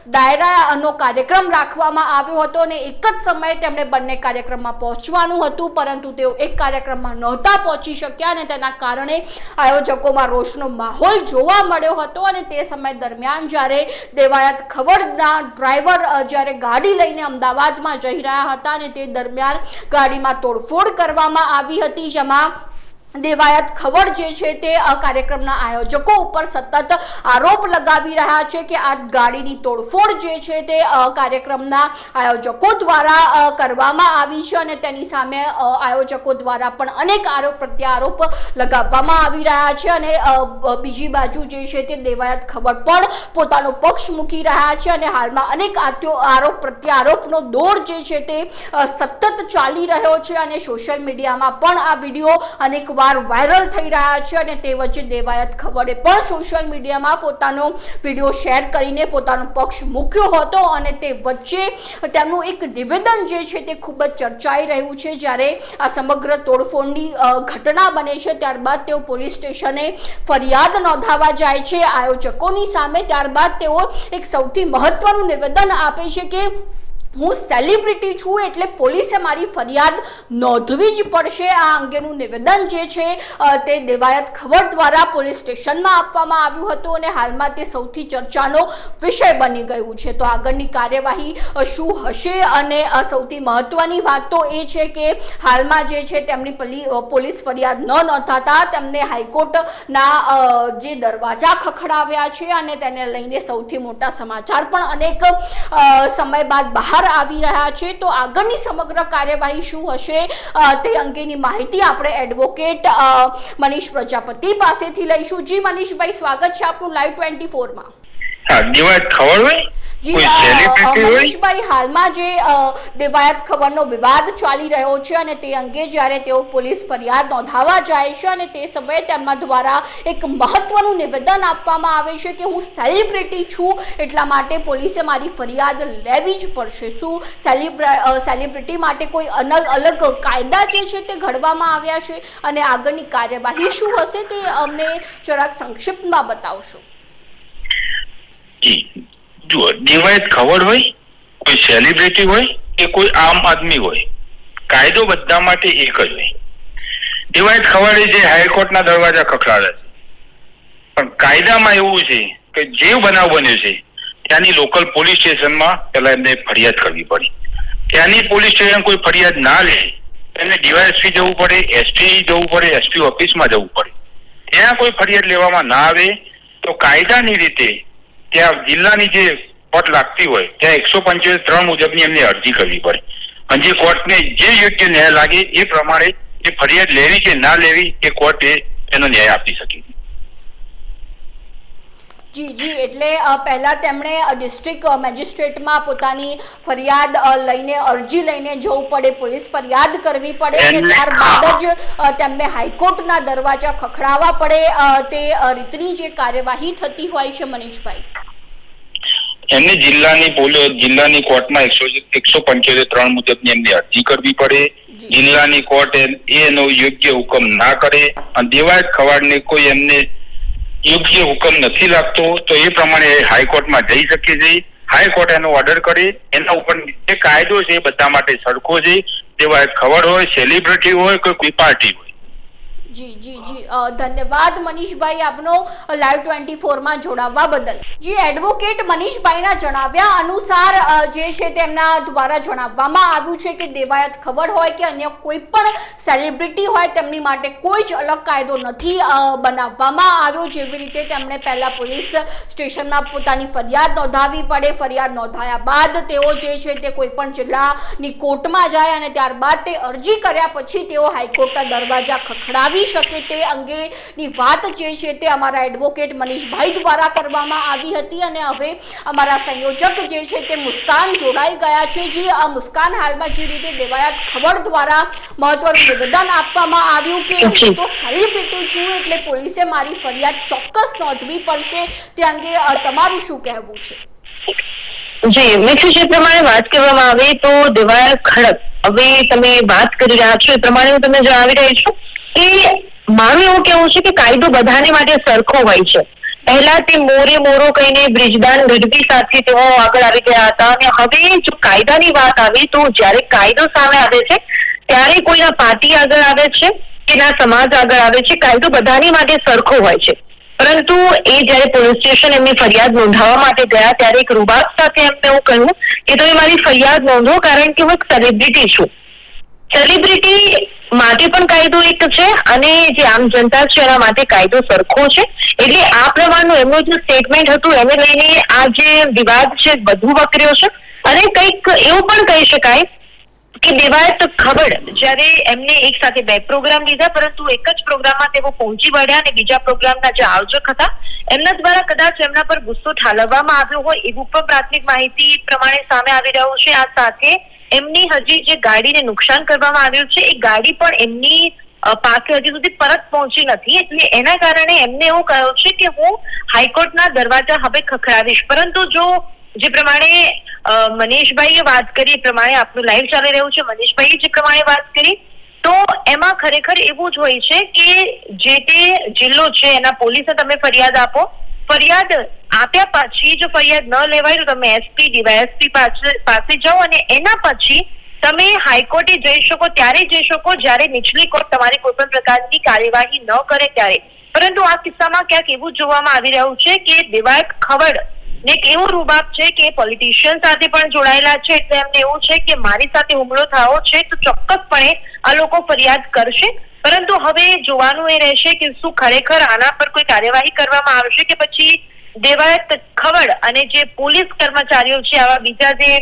ડાયરાનો કાર્યક્રમ રાખવામાં આવ્યો હતો અને એક જ સમયે તેમણે બંને કાર્યક્રમમાં પહોંચવાનું હતું, પરંતુ તેઓ એક કાર્યક્રમમાં નહોતા પહોંચી શક્યા અને તેના કારણે આયોજકોમાં રોષનો માહોલ જોવા મળ્યો હતો। અને તે સમય દરમિયાન જ્યારે દેવાયત ખવડના ડ્રાઈવર જ્યારે ગાડી લઈને અમદાવાદમાં જઈ રહ્યા હતા અને તે દરમિયાન ગાડીમાં તોડફોડ કરવામાં આવી હતી, જેમાં દેવાયત ખવડ જે છે તે કાર્યક્રમના આયોજકો ઉપર સતત આરોપ લગાવી રહ્યા છે કે આ ગાડીની તોડફોડ જે છે તે કાર્યક્રમના આયોજકો દ્વારા કરવામાં આવી છે અને તેની સામે આયોજકો દ્વારા પણ અનેક આરોપ પ્રત્યારોપ લગાવવામાં આવી રહ્યા છે। અને બીજી બાજુ જે છે તે દેવાયત ખવડ પણ પોતાનો પક્ષ મૂકી રહ્યા છે અને હાલમાં અનેક આરોપ પ્રત્યારોપનો દોર જે છે તે સતત ચાલી રહ્યો છે અને સોશિયલ મીડિયામાં પણ આ વિડીયો અનેક વાયરલ થઈ રહ્યા છે। અને તે વચ્ચે દેવાયત ખવડે પણ સોશિયલ મીડિયામાં પોતાનો વિડીયો શેર કરીને પોતાનો પક્ષ મૂક્યો હતો અને તે વચ્ચે તેમનું એક નિવેદન જે છે તે ખૂબ જ ચર્ચાઈ રહ્યું છે। જ્યારે આ સમગ્ર તોડફોડની ઘટના બને છે ત્યારબાદ તેઓ પોલીસ સ્ટેશને ફરિયાદ નોંધાવવા જાય છે આયોજકોની સામે। ત્યારબાદ તેઓ એક સૌથી મહત્વનું નિવેદન આપે છે કે હું સેલિબ્રિટી છું એટલે પોલીસે મારી ફરિયાદ નોંધવી જ પડશે। આ અંગેનું નિવેદન જે છે તે દેવાયત ખવડ દ્વારા પોલીસ સ્ટેશનમાં આપવામાં આવ્યું હતું અને હાલમાં તે સૌથી ચર્ચાનો વિષય બની ગયું છે। તો આગળની કાર્યવાહી શું હશે? અને સૌથી મહત્વની વાત તો એ છે કે હાલમાં જે છે તેમની પોલીસ ફરિયાદ ન નોંધાતા તેમને હાઈકોર્ટના જે દરવાજા ખખડાવ્યા છે અને તેને લઈને સૌથી મોટા સમાચાર પણ અનેક સમય બાદ બહાર આવી રહ્યા છે। તો આગળની સમગ્ર કાર્યવાહી શું હશે તે અંગેની માહિતી આપણે એડવોકેટ મનીષ પ્રજાપતિ પાસેથી લઈશું। જી મનીષભાઈ, સ્વાગત છે આપનું લાઈવ 24 માં। દેવાયત ખવડ જી મનીષભાઈ, હાલમાં જે દેવાયત ખવડનો વિવાદ ચાલી રહ્યો છે અને તે અંગે જ્યારે તેઓ પોલીસ ફરિયાદ નોંધાવવા જાય છે અને તે સમયે તેમના દ્વારા એક મહત્વનું નિવેદન આપવામાં આવે છે કે હું સેલિબ્રિટી છું એટલા માટે પોલીસે મારી ફરિયાદ લેવી જ પડશે। શું સેલિબ્રિટી માટે કોઈ અલગ કાયદા જે છે તે ઘડવામાં આવ્યા છે અને આગળની કાર્યવાહી શું હશે તે અમને જરાક સંક્ષિપ્તમાં બતાવશો? જુઓ, દેવાયત ખવડ હોય, કોઈ સેલિબ્રિટી હોય કે કોઈ આમ આદમી હોય, કાયદો બધા માટે એક જ હોય। દેવાયત ખવડે જે હાઈકોર્ટના દરવાજા ખખડાવ્યા છે, પણ કાયદામાં એવું છે કે જે બનાવ બન્યો છે ત્યાંની લોકલ પોલીસ સ્ટેશનમાં પહેલા એમને ફરિયાદ કરવી પડે। ત્યાંની પોલીસ સ્ટેશન કોઈ ફરિયાદ ના લે એમને ડીવાયએસપી જવું પડે, એસપી જવું પડે, એસપી ઓફિસમાં જવું પડે। ત્યાં કોઈ ફરિયાદ લેવામાં ના આવે તો કાયદાની રીતે ત્યાં જિલ્લાની જે કોર્ટ લાગતી હોય ત્યાં 175(3) મુજબની એમને અરજી કરવી પડે અને જે કોર્ટને જે યોગ્ય ન્યાય લાગે એ પ્રમાણે એ ફરિયાદ લેવી કે ના લેવી એ કોર્ટ એનો ન્યાય આપી શકે। જી, એટલે પહેલા તેમણે ડિસ્ટ્રિક્ટ મેજિસ્ટ્રેટમાં પોતાની ફરિયાદ લઈને અરજી લઈને જવું પડે, પોલીસ ફરિયાદ કરવી પડે અને ત્યારબાદ જ તેમને હાઈકોર્ટના દરવાજા ખખડાવવા પડે। તે રીતની જે કાર્યવાહી થતી હોય છે મનીષભાઈ? એમને જિલ્લાની કોર્ટમાં 175(3) મુજબની એમની અરજી કરવી પડે। જિલ્લાની કોર્ટ એનો યોગ્ય હુકમ ના કરે અને દેવાયત ખવડને કોઈ એમને યોગ્ય હુકમ નથી લાગતો તો એ પ્રમાણે હાઈકોર્ટમાં જઈ શકે છે। હાઈકોર્ટ એનો ઓર્ડર કરે, એના ઉપર જે કાયદો છે એ બધા માટે સરખો છે। દેવાયત ખવડ હોય, સેલિબ્રિટી હોય, કોઈ પાર્ટી હોય। જી, ધન્યવાદ મનીષભાઈ આપનો લાઈવ 24 માં જોડાવવા બદલ। જી, એડવોકેટ મનીષભાઈના જણાવ્યા અનુસાર જે છે તેમના દ્વારા જણાવવામાં આવ્યું છે કે દેવાયત ખવડ હોય કે અન્ય કોઈ પણ સેલિબ્રિટી હોય તેમની માટે કોઈ જ અલગ કાયદો નથી બનાવવામાં આવ્યો। જેવી રીતે તેમણે પહેલા પોલીસ સ્ટેશનમાં પોતાની ફરિયાદ નોંધાવવી પડે, ફરિયાદ નોંધાયા બાદ તેઓ જે છે તે કોઈ પણ જિલ્લાની કોર્ટમાં જાય અને ત્યારબાદ તે અરજી કર્યા પછી તેઓ હાઈકોર્ટના દરવાજા ખખડાવી શકે તે અંગેની વાત જે છે તે અમારા એડવોકેટ મનીષભાઈ દ્વારા કરવામાં આવી હતી અને હવે અમારા સંયોજક જે છે તે મુસ્કાન જોડાઈ ગયા છે। જે આ મુસ્કાન, હાલમાં જે રીતે દેવાયત ખવડ દ્વારા મહત્વનું નિવેદન આપવામાં આવ્યું કે હું તો સેલિબ્રિટી છું એટલે પોલીસે મારી ફરિયાદ ચોક્કસ નોંધવી પડશે, તે અંગે તમારું શું કહેવું છે? જી, મિત્ર, જે પ્રમાણે વાત કરવામાં આવે તો દેવાયત ખવડ, હવે તમે વાત કરી રહ્યા છો એ પ્રમાણે હું તમને જણાવી રહી છું કે મારું એવું કેવું છે કે કાયદો બધાને માટે સરખો હોય છે। પહેલા તે મોરે મોરો કહીને બ્રિજદાન ગઢવી સાથે તેઓ આગળ આવી ગયા હતા અને હવે જો કાયદાની વાત આવી તો જ્યારે કાયદો સામે આવે છે ત્યારે કોઈના પાર્ટી આગળ આવે છે કે ના સમાજ આગળ આવે છે. કાયદો બધાની માટે સરખો હોય છે, પરંતુ એ જયારે પોલીસ સ્ટેશન એમની ફરિયાદ નોંધાવવા માટે ગયા ત્યારે એક રૂબાબ સાથે એમને એવું કહ્યું કે તમે મારી ફરિયાદ નોંધો કારણ કે હું એક સેલિબ્રિટી છું. સેલિબ્રિટી માટે પણ કાયદો એક છે અને જે આમ જનતા છે એના માટે કાયદો સરખો છે. એટલે આ પ્રમાણનું એમનું જે સ્ટેટમેન્ટ હતું એને લઈને આ જે વિવાદ છે વધુ વકર્યો છે અને કંઈક એવું પણ કહી શકાય કે દેવાયત ખવડ જ્યારે એમને એક સાથે 2 પ્રોગ્રામ લીધા પરંતુ એક જ પ્રોગ્રામમાં તેઓ પહોંચી વળ્યા અને બીજા પ્રોગ્રામના જે આયોજક હતા એમના દ્વારા કદાચ એમના પર ગુસ્સો ઠાલવવામાં આવ્યો હોય એવું પણ પ્રાથમિક માહિતી પ્રમાણે સામે આવી રહ્યું છે. આ સાથે એમની હજી જે ગાડીને નુકસાન કરવામાં આવ્યું છે એ ગાડી પણ એમની પાસે હજી સુધી પરત પહોંચી નથી. એટલે એના કારણે એમને એવું કહ્યું છે કે હું હાઈકોર્ટના દરવાજા હવે ખખડાવીશ. પરંતુ જો જે પ્રમાણે મનીષભાઈએ વાત કરી પ્રમાણે આપનું લાઈવ ચાલી રહ્યું છે, મનીષભાઈએ જે પ્રમાણે વાત કરી તો એમાં ખરેખર એવું જ હોય છે કે જે તે જિલ્લો છે એના પોલીસે તમે ફરિયાદ આપો, ફરિયાદ આપ્યા પછી જો ફરિયાદ ન લેવાય તો તમે એસપી ડીવાયએસપી પાસે જાઓ અને એના પછી તમે હાઈકોર્ટે જઈ શકો ત્યારે જઈ શકો જ્યારે નીચલી કોર્ટ તમારી કોઈ પણ પ્રકારની કાર્યવાહી ન કરે ત્યારે. પરંતુ આ કિસ્સામાં ક્યાંક એવું જોવામાં આવી રહ્યું છે કે દેવાયત ખવડ ને એક એવો રૂબાબ છે કે પોલિટિશિયન સાથે પણ જોડાયેલા છે. એટલે એમને એવું છે કે મારી સાથે હુમલો થયો છે તો ચોક્કસપણે આ લોકો ફરિયાદ કરશે. પરંતુ હવે જોવાનું એ રહેશે કે શું ખરેખર આના પર કોઈ કાર્યવાહી કરવામાં આવશે કે પછી દેવાયત ખવડ અને જે પોલીસ કર્મચારીઓ છે આવા બીજા જે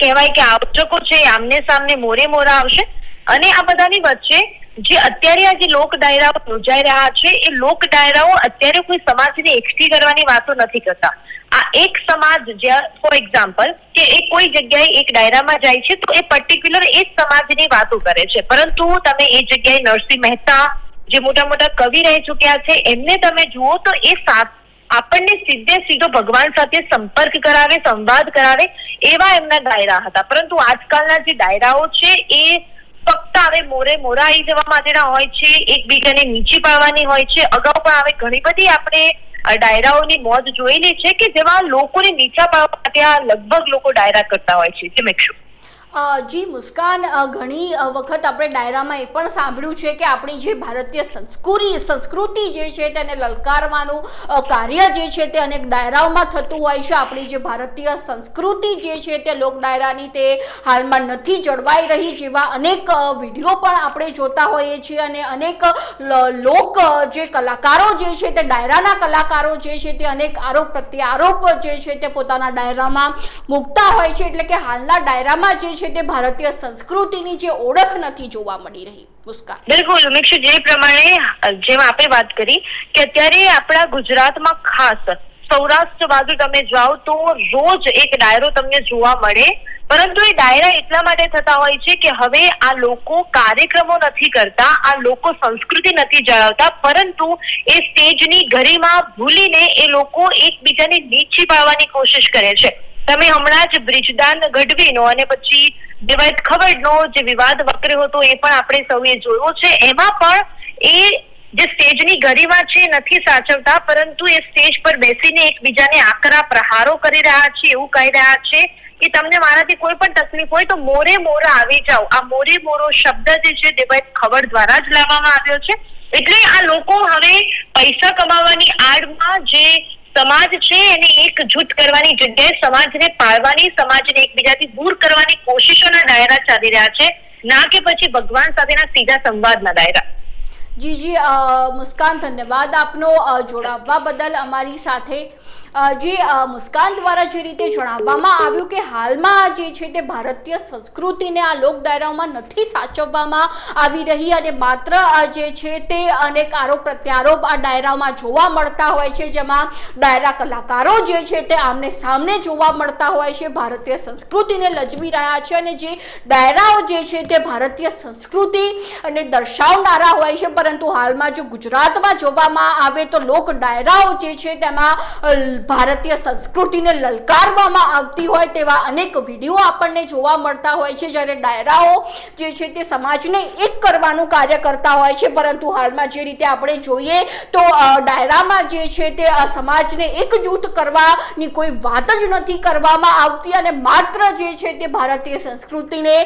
કહેવાય કે આયોજકો છે આમને સામને મોરે મોરા આવશે. અને આ બધાની વચ્ચે જે અત્યારે આ જે લોક ડાયરાઓ યોજાઈ રહ્યા છે એ લોક ડાયરાઓ અત્યારે કોઈ સમાજને એકઠી કરવાની વાતો નથી કરતા. આ એક સમાજ જ્યાં ફોર એક્ઝામ્પલ કે એ કોઈ જગ્યાએ એક ડાયરામાં જાય છે તો એ પર્ટિક્યુલર એ સમાજની વાતો કરે છે. પરંતુ તમે એ જગ્યાએ નરસિંહ મહેતા જે મોટા મોટા કવિ રહી ચુક્યા છે એમને તમે જુઓ તો એ આપણને સીધો ભગવાન સાથે સંપર્ક કરાવે, સંવાદ કરાવે એવા એમના ડાયરા હતા. પરંતુ આજકાલના જે ડાયરાઓ છે એ ફક્ત હવે મોરે મોરા આવી જવા માટેના હોય છે, એકબીજાને નીચી પાડવાની હોય છે. અગાઉ પણ હવે ઘણી બધી આપણે ડાયરાઓની મોજ જોયેલી છે કે જેમાં લોકોને નીચા પાડવા માટે આ લગભગ લોકો ડાયરા કરતા હોય છે. જે મેક્ષુ જી મુસ્કાન, ઘણી વખત આપણે ડાયરામાં એ પણ સાંભળ્યું છે કે આપણી જે ભારતીય સંસ્કૃતિ જે છે તેને લલકારવાનું કાર્ય જે છે તે અનેક ડાયરાઓમાં થતું હોય છે. આપણી જે ભારતીય સંસ્કૃતિ જે છે તે લોક ડાયરાની તે હાલમાં નથી જળવાઈ રહી જેવા અનેક વિડીયો પણ આપણે જોતા હોઈએ છીએ અને અનેક લોક જે કલાકારો જે છે તે ડાયરાના કલાકારો જે છે તે અનેક આરોપ પ્રત્યારોપ જે છે તે પોતાના ડાયરામાં મૂકતા હોય છે. એટલે કે હાલના ડાયરામાં જે છે તે ભારતીય સંસ્કૃતિની જે ઓળખ નથી જોવા મળી રહી. મુસ્કાન, બિલકુલ મિક્ષુ, જે પ્રમાણે જેમ આપણે વાત કરી કે અત્યારે આપણા ગુજરાતમાં ખાસ સૌરાષ્ટ્ર બાજુ તમે જાઓ તો રોજ એક ડાયરો તમને જોવા મળે. પરંતુ એ ડાયરા એટલા માટે થતા હોય છે કે હવે આ લોકો કાર્યક્રમો નથી કરતા, આ લોકો સંસ્કૃતિ નથી જાળવતા, પરંતુ એ સ્ટેજની ગરિમા ભૂલીને એ લોકો એકબીજાને નીચી પાડવાની કોશિશ કરે છે. તમે હમણાં જ બ્રિજદાન ગઢવીનો અને પછી દેવાયત ખવડનો જે વિવાદ વકર્યો હતો એ પણ આપણે સૌએ જોયો છે. એમાં પણ એ જે સ્ટેજની ગરિમા છે નથી સાચવતા, પરંતુ એ સ્ટેજ પર બેસીને એકબીજાને આકરા પ્રહારો કરી રહ્યા છે, એવું કહી રહ્યા છે કે તમને મારાથી કોઈ પણ તકલીફ હોય તો મોરે મોરા આવી જાઓ. આ મોરે મોરો શબ્દ જે છે દેવાયત ખવડ દ્વારા જ લાવવામાં આવ્યો છે. એટલે આ લોકો હવે પૈસા કમાવાની આડમાં જે સમાજ છે એને એકજૂથ કરવાની જગ્યાએ સમાજને પાળવાની, સમાજને એકબીજાથી દૂર કરવાની કોશિશોના ડાયરા ચાલી રહ્યા છે, ના કે પછી ભગવાન સાથેના સીધા સંવાદના ડાયરા. જી મુસ્કાન, ધન્યવાદ આપનો જોડાવવા બદલ અમારી સાથે. જે મુસ્કાન દ્વારા જે રીતે જણાવવામાં આવ્યું કે હાલમાં જે છે તે ભારતીય સંસ્કૃતિને આ લોક ડાયરાઓમાં નથી સાચવવામાં આવી રહી અને માત્ર જે છે તે અનેક આરોપ પ્રત્યારોપ આ ડાયરામાં જોવા મળતા હોય છે, જેમાં ડાયરા કલાકારો જે છે તે આમને સામને જોવા મળતા હોય છે, ભારતીય સંસ્કૃતિને લજવી રહ્યા છે અને જે ડાયરાઓ જે છે તે ભારતીય સંસ્કૃતિ અને દર્શાવનારા હોય છે. પરંતુ હાલમાં જો ગુજરાતમાં જોવામાં આવે તો લોક ડાયરાઓ જે છે તેમાં ભારતીય સંસ્કૃતિને લલકારવામાં આવતી હોય તેવા અનેક વિડીયો આપણને જોવા મળતા હોય છે, જ્યારે ડાયરાઓ જે છે તે સમાજને એક કરવાનું કાર્ય કરતા હોય છે, પરંતુ હાલમાં જે રીતે આપણે જોઈએ તો ડાયરામાં જે છે તે સમાજને એકજૂથ કરવાની કોઈ વાત જ નથી કરવામાં આવતી અને માત્ર જે છે તે ભારતીય સંસ્કૃતિને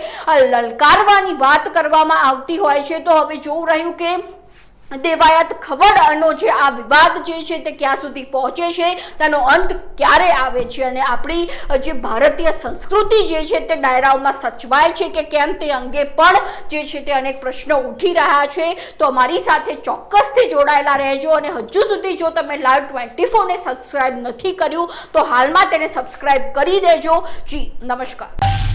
લલકારવાની વાત કરવામાં આવતી હોય છે. તો હવે જોવું રહ્યું કે દેવાયત ખવડનો જે આ વિવાદ જે છે તે ક્યાં સુધી પહોંચે છે, તેનો અંત ક્યારે આવે છે અને આપણી જે ભારતીય સંસ્કૃતિ જે છે તે ડાયરાઓમાં સચવાય છે કે કેમ તે અંગે પણ જે છે તે અનેક પ્રશ્નો ઉઠી રહ્યા છે. તો અમારી સાથે ચોક્કસથી જોડાયેલા રહેજો અને હજુ સુધી જો તમે લાઈવ 24 ને સબસ્ક્રાઇબ નથી કર્યું તો હાલમાં તેને સબસ્ક્રાઇબ કરી દેજો. જી નમસ્કાર.